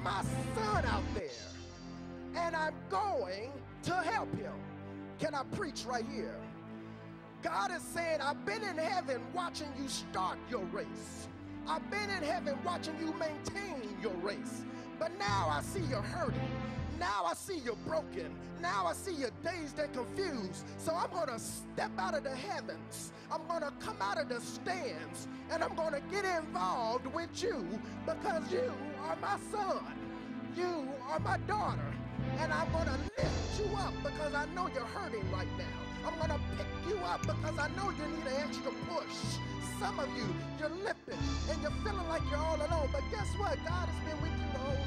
my son out there, and I'm going to help him. Can I preach right here? God is saying, I've been in heaven watching you start your race. I've been in heaven watching you maintain your race. But now I see you're hurting. Now I see you're broken. Now I see you're dazed and confused. So I'm going to step out of the heavens. I'm going to come out of the stands, and I'm going to get involved with you because you are my son. You are my daughter. And I'm going to lift you up because I know you're hurting right now. I'm going to pick you up because I know you need an extra push. Some of you, you're limping and you're feeling like you're all alone. But guess what? God has been with you the whole